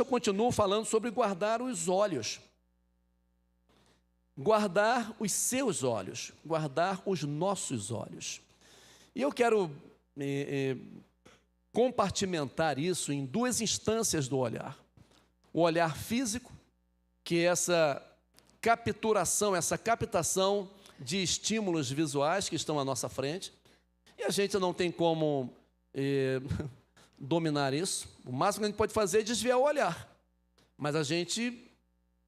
eu continuo falando sobre guardar os olhos. Guardar os seus olhos, guardar os nossos olhos. E eu quero compartimentar isso em duas instâncias do olhar. O olhar físico, que é essa capturação, essa captação de estímulos visuais que estão à nossa frente, e a gente não tem como dominar isso. O máximo que a gente pode fazer é desviar o olhar, mas a gente,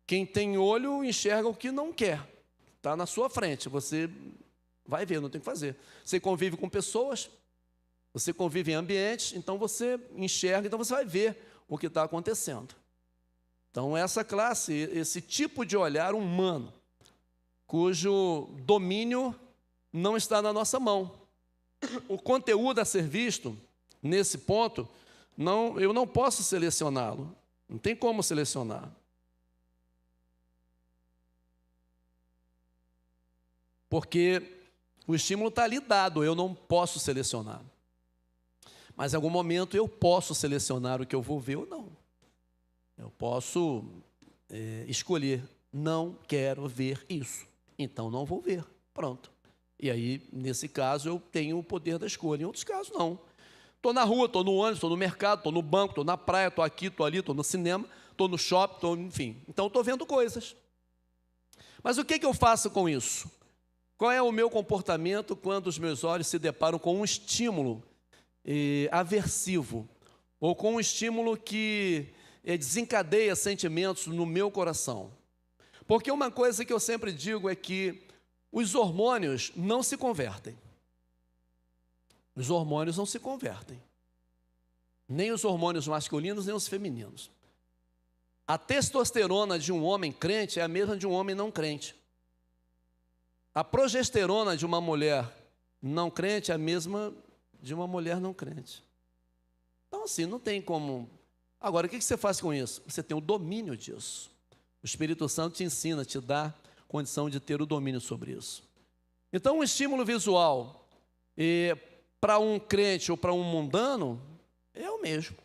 quem tem olho, enxerga o que não quer, está na sua frente, você vai ver, não tem o que fazer. Você convive com pessoas, você convive em ambientes, então você enxerga, então você vai ver o que está acontecendo. Então, essa classe, esse tipo de olhar humano, cujo domínio não está na nossa mão. O conteúdo a ser visto, nesse ponto, eu não posso selecioná-lo. Não tem como selecionar. Porque o estímulo está ali dado, eu não posso selecionar. Mas em algum momento eu posso selecionar o que eu vou ver ou não. Eu posso escolher, não quero ver isso, então não vou ver, pronto. E aí, nesse caso, eu tenho o poder da escolha, em outros casos, não. Estou na rua, estou no ônibus, estou no mercado, estou no banco, estou na praia, estou aqui, estou ali, estou no cinema, estou no shopping, enfim. Então, estou vendo coisas. Mas o que eu faço com isso? Qual é o meu comportamento quando os meus olhos se deparam com um estímulo aversivo, ou com um estímulo que desencadeia sentimentos no meu coração? Porque uma coisa que eu sempre digo é que os hormônios não se convertem. Os hormônios não se convertem. Nem os hormônios masculinos, nem os femininos. A testosterona de um homem crente é a mesma de um homem não crente. A progesterona de uma mulher não crente é a mesma de uma mulher não crente. Então, assim, não tem como. Agora, o que você faz com isso? Você tem o domínio disso. O Espírito Santo te ensina, te dá condição de ter o domínio sobre isso. Então, um estímulo visual para um crente ou para um mundano é o mesmo.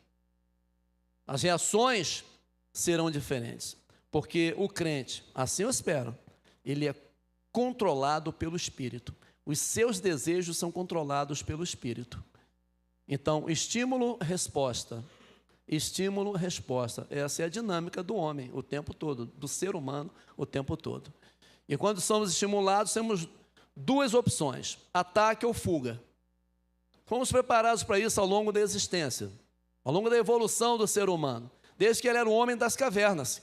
As reações serão diferentes, porque o crente, assim eu espero, ele é controlado pelo Espírito. Os seus desejos são controlados pelo Espírito. Então, estímulo-resposta. Estímulo-resposta. Essa é a dinâmica do homem o tempo todo, do ser humano o tempo todo. E quando somos estimulados, temos duas opções: ataque ou fuga. Fomos preparados para isso ao longo da existência, ao longo da evolução do ser humano, desde que ele era o homem das cavernas,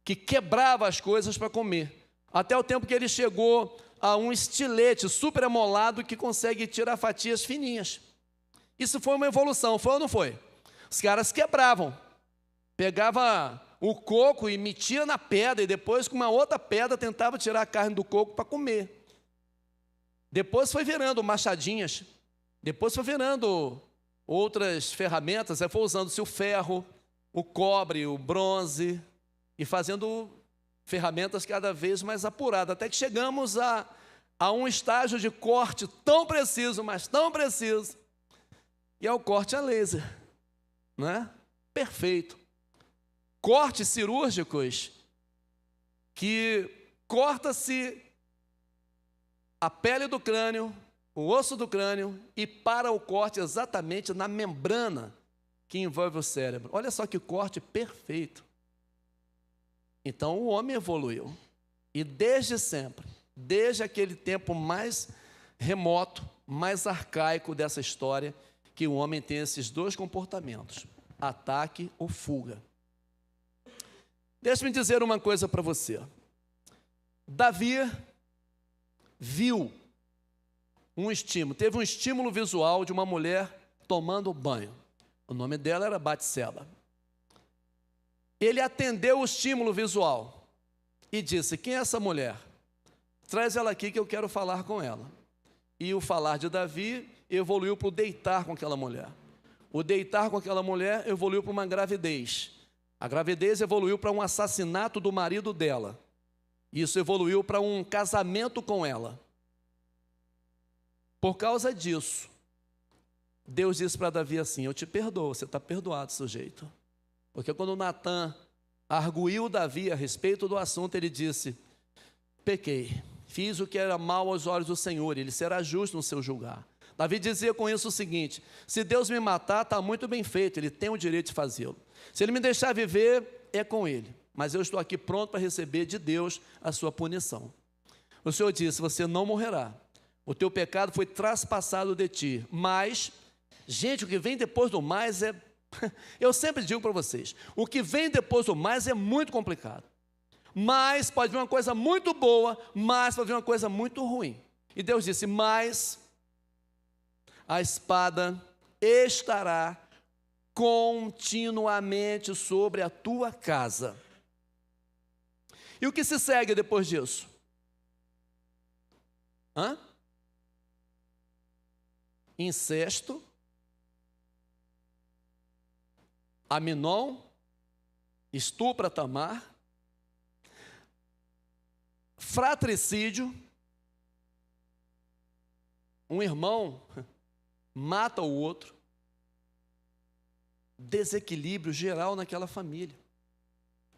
que quebrava as coisas para comer, até o tempo que ele chegou a um estilete super amolado que consegue tirar fatias fininhas. Isso foi uma evolução, foi ou não foi? Os caras quebravam, pegava o coco e metia na pedra, e depois com uma outra pedra tentava tirar a carne do coco para comer. Depois foi virando machadinhas, depois foi virando outras ferramentas, aí foi usando-se o ferro, o cobre, o bronze, e fazendo ferramentas cada vez mais apuradas, até que chegamos a um estágio de corte tão preciso, mas tão preciso, e é o corte a laser, não é? Perfeito. Cortes cirúrgicos que corta-se a pele do crânio, o osso do crânio, e para o corte exatamente na membrana que envolve o cérebro. Olha só que corte perfeito. Então o homem evoluiu. E desde sempre, desde aquele tempo mais remoto, mais arcaico dessa história, que o homem tem esses dois comportamentos: ataque ou fuga. Deixa-me dizer uma coisa para você. Davi viu um estímulo, teve um estímulo visual de uma mulher tomando banho. O nome dela era Batseba. Ele atendeu o estímulo visual e disse: quem é essa mulher? Traz ela aqui que eu quero falar com ela. E o falar de Davi evoluiu para o deitar com aquela mulher. O deitar com aquela mulher evoluiu para uma gravidez. A gravidez evoluiu para um assassinato do marido dela. Isso evoluiu para um casamento com ela. Por causa disso, Deus disse para Davi assim: eu te perdoo, você está perdoado, sujeito. Porque quando Natã arguiu Davi a respeito do assunto, ele disse: pequei, fiz o que era mal aos olhos do Senhor, ele será justo no seu julgar. Davi dizia com isso o seguinte: se Deus me matar, está muito bem feito, ele tem o direito de fazê-lo. Se ele me deixar viver, é com ele, mas eu estou aqui pronto para receber de Deus a sua punição. O Senhor disse: você não morrerá, o teu pecado foi traspassado de ti. Mas, gente, o que vem depois do mais é... eu sempre digo para vocês, o que vem depois do mais é muito complicado. Mas pode vir uma coisa muito boa, mas pode vir uma coisa muito ruim. E Deus disse: mas a espada estará continuamente sobre a tua casa. E o que se segue depois disso? Incesto, Aminon estupra Tamar, fratricídio, um irmão mata o outro, desequilíbrio geral naquela família.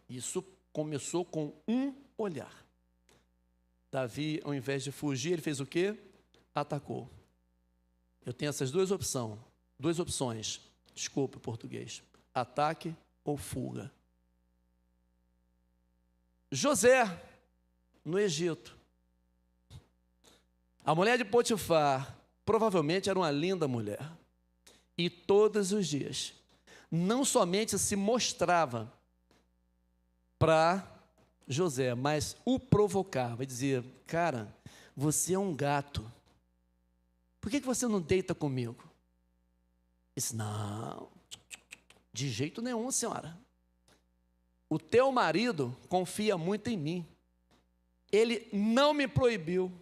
Isso começou com um olhar. Davi, ao invés de fugir, ele fez o quê? Atacou. Eu tenho essas duas opções, desculpa o português: ataque ou fuga. José, no Egito. A mulher de Potifar provavelmente era uma linda mulher. E todos os dias, não somente se mostrava para José, mas o provocava e dizia: cara, você é um gato, por que você não deita comigo? Ele disse: não, de jeito nenhum, senhora. O teu marido confia muito em mim. Ele não me proibiu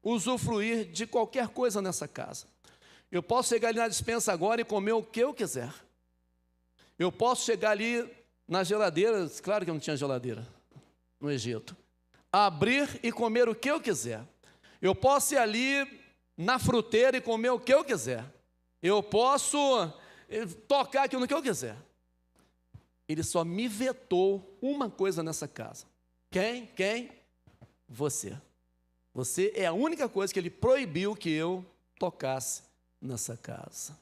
usufruir de qualquer coisa nessa casa. Eu posso chegar ali na despensa agora e comer o que eu quiser. Eu posso chegar ali na geladeira, claro que eu não tinha geladeira no Egito, abrir e comer o que eu quiser. Eu posso ir ali na fruteira e comer o que eu quiser. Eu posso tocar aquilo que eu quiser. Ele só me vetou uma coisa nessa casa. Quem? Você. Você é a única coisa que ele proibiu que eu tocasse nessa casa.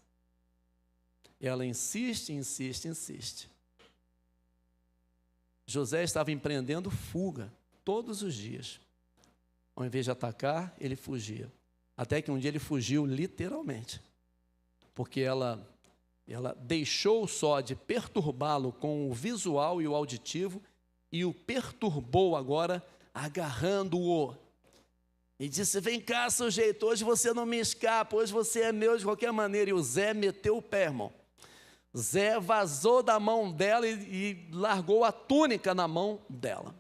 E ela insiste. José estava empreendendo fuga todos os dias. Ao invés de atacar, ele fugia. Até que um dia ele fugiu literalmente. Porque ela deixou só de perturbá-lo com o visual e o auditivo e o perturbou agora agarrando-o. E disse: vem cá, sujeito, hoje você não me escapa, hoje você é meu de qualquer maneira. E o Zé meteu o pé, irmão. Zé vazou da mão dela e largou a túnica na mão dela.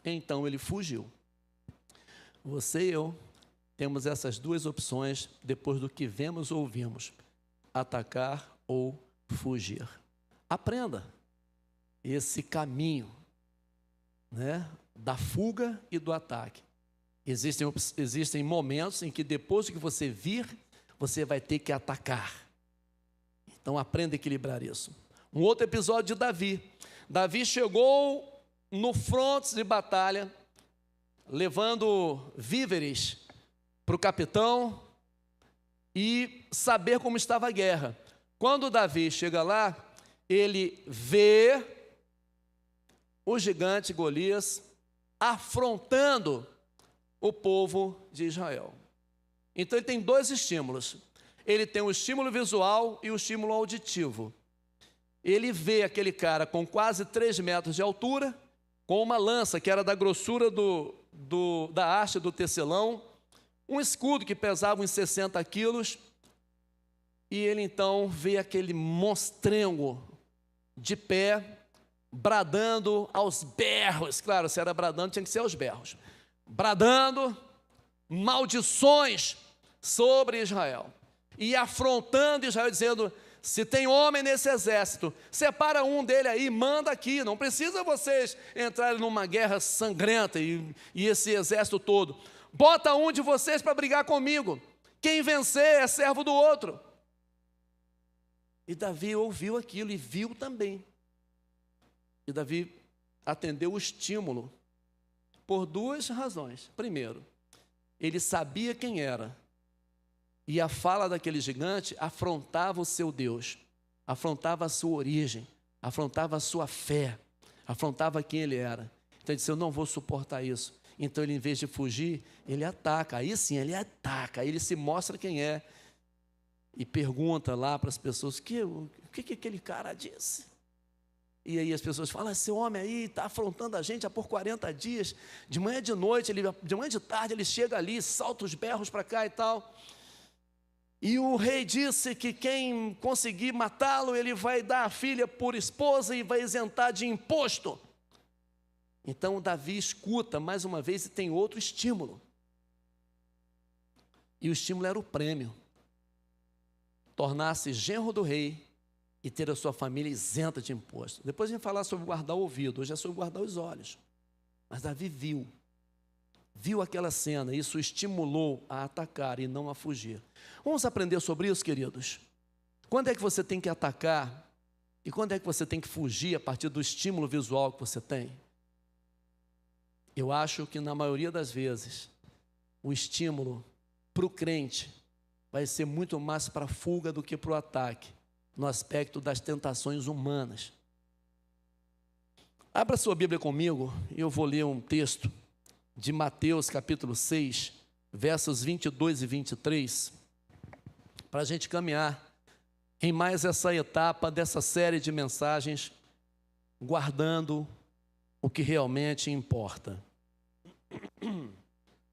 Então ele fugiu. Você e eu temos essas duas opções depois do que vemos ou ouvimos: atacar ou fugir. Aprenda esse caminho, né, da fuga e do ataque. Existem momentos em que depois que você vir, você vai ter que atacar. Então aprenda a equilibrar isso. Um outro episódio de Davi. Davi chegou no fronte de batalha, levando víveres para o capitão e saber como estava a guerra. Quando Davi chega lá, ele vê o gigante Golias afrontando o povo de Israel. Então ele tem dois estímulos. Ele tem o estímulo visual e o estímulo auditivo. Ele vê aquele cara com quase 3 metros de altura, com uma lança que era da grossura da haste do tecelão, um escudo que pesava uns 60 quilos, e ele então vê aquele monstrengo de pé, bradando aos berros. Claro, se era bradando, tinha que ser aos berros. Bradando maldições sobre Israel. E afrontando Israel, dizendo: se tem homem nesse exército, separa um dele aí, manda aqui. Não precisa vocês entrarem numa guerra sangrenta e esse exército todo. Bota um de vocês para brigar comigo. Quem vencer é servo do outro. E Davi ouviu aquilo e viu também E Davi atendeu o estímulo por duas razões. Primeiro, ele sabia quem era, e a fala daquele gigante afrontava o seu Deus, afrontava a sua origem, afrontava a sua fé, afrontava quem ele era. Então ele disse: eu não vou suportar isso. Então ele, em vez de fugir, ele ataca. Aí sim, ele ataca, aí ele se mostra quem é e pergunta lá para as pessoas: o que aquele cara disse? E aí as pessoas falam: esse homem aí está afrontando a gente há por 40 dias, de manhã e de noite, de manhã e de tarde ele chega ali, salta os berros para cá e tal. E o rei disse que quem conseguir matá-lo, ele vai dar a filha por esposa e vai isentar de imposto. Então Davi escuta mais uma vez e tem outro estímulo. E o estímulo era o prêmio: tornar-se genro do rei e ter a sua família isenta de imposto. Depois a gente vai falar sobre guardar o ouvido, hoje é sobre guardar os olhos. Mas Davi viu aquela cena, e isso o estimulou a atacar e não a fugir. Vamos aprender sobre isso, queridos? Quando é que você tem que atacar e quando é que você tem que fugir a partir do estímulo visual que você tem? Eu acho que na maioria das vezes o estímulo para o crente vai ser muito mais para a fuga do que para o ataque, no aspecto das tentações humanas. Abra sua Bíblia comigo e eu vou ler um texto de Mateus capítulo 6, versos 22 e 23, para a gente caminhar em mais essa etapa dessa série de mensagens, guardando o que realmente importa.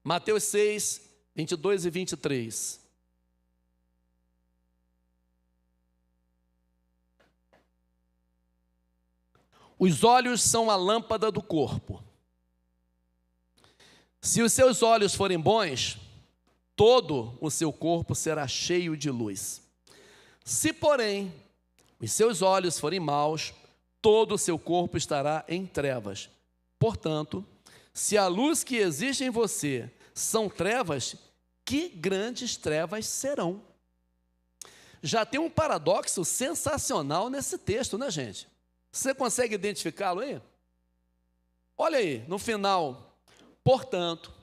Mateus 6, 22 e 23. Os olhos são a lâmpada do corpo. Se os seus olhos forem bons, todo o seu corpo será cheio de luz. Se, porém, os seus olhos forem maus, todo o seu corpo estará em trevas. Portanto, se a luz que existe em você são trevas, que grandes trevas serão. Já tem um paradoxo sensacional nesse texto, né, gente? Você consegue identificá-lo aí? Olha aí, no final: portanto,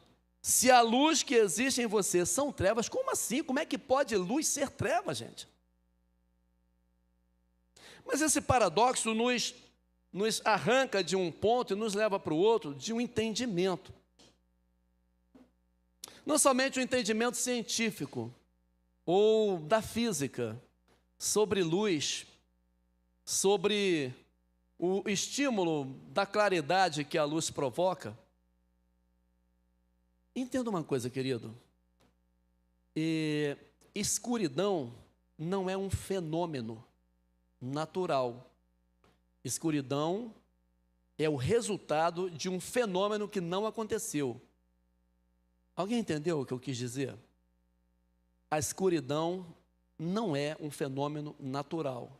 se a luz que existe em você são trevas, como assim? Como é que pode luz ser treva, gente? Mas esse paradoxo nos arranca de um ponto e nos leva para o outro, de um entendimento. Não somente o entendimento científico ou da física sobre luz, sobre o estímulo da claridade que a luz provoca. Entenda uma coisa, querido: escuridão não é um fenômeno natural. Escuridão é o resultado de um fenômeno que não aconteceu. Alguém entendeu o que eu quis dizer? A escuridão não é um fenômeno natural.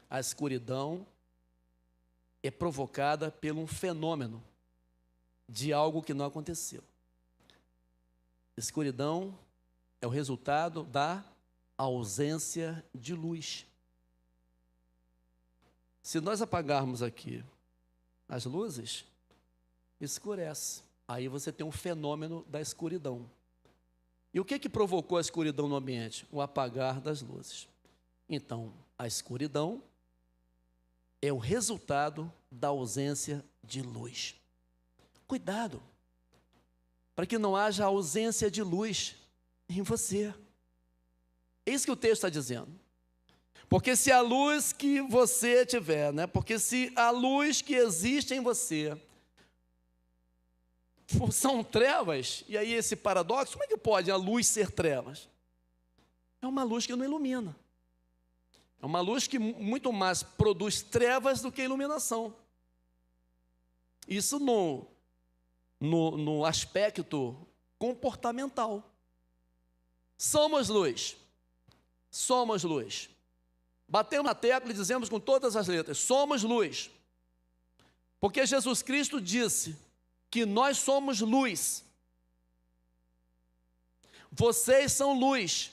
A escuridão é provocada por um fenômeno de algo que não aconteceu. Escuridão é o resultado da ausência de luz. Se nós apagarmos aqui as luzes, escurece. Aí você tem um fenômeno da escuridão. E o que provocou a escuridão no ambiente? O apagar das luzes. Então, a escuridão é o resultado da ausência de luz. Cuidado, para que não haja ausência de luz em você. É isso que o texto está dizendo. Porque se a luz que você tiver, porque se a luz que existe em você são trevas, e aí esse paradoxo: como é que pode a luz ser trevas? É uma luz que não ilumina. É uma luz que muito mais produz trevas do que iluminação. Isso no aspecto comportamental. Somos luz. Somos luz. Batemos na tecla e dizemos com todas as letras: somos luz. Porque Jesus Cristo disse que nós somos luz. Vocês são luz.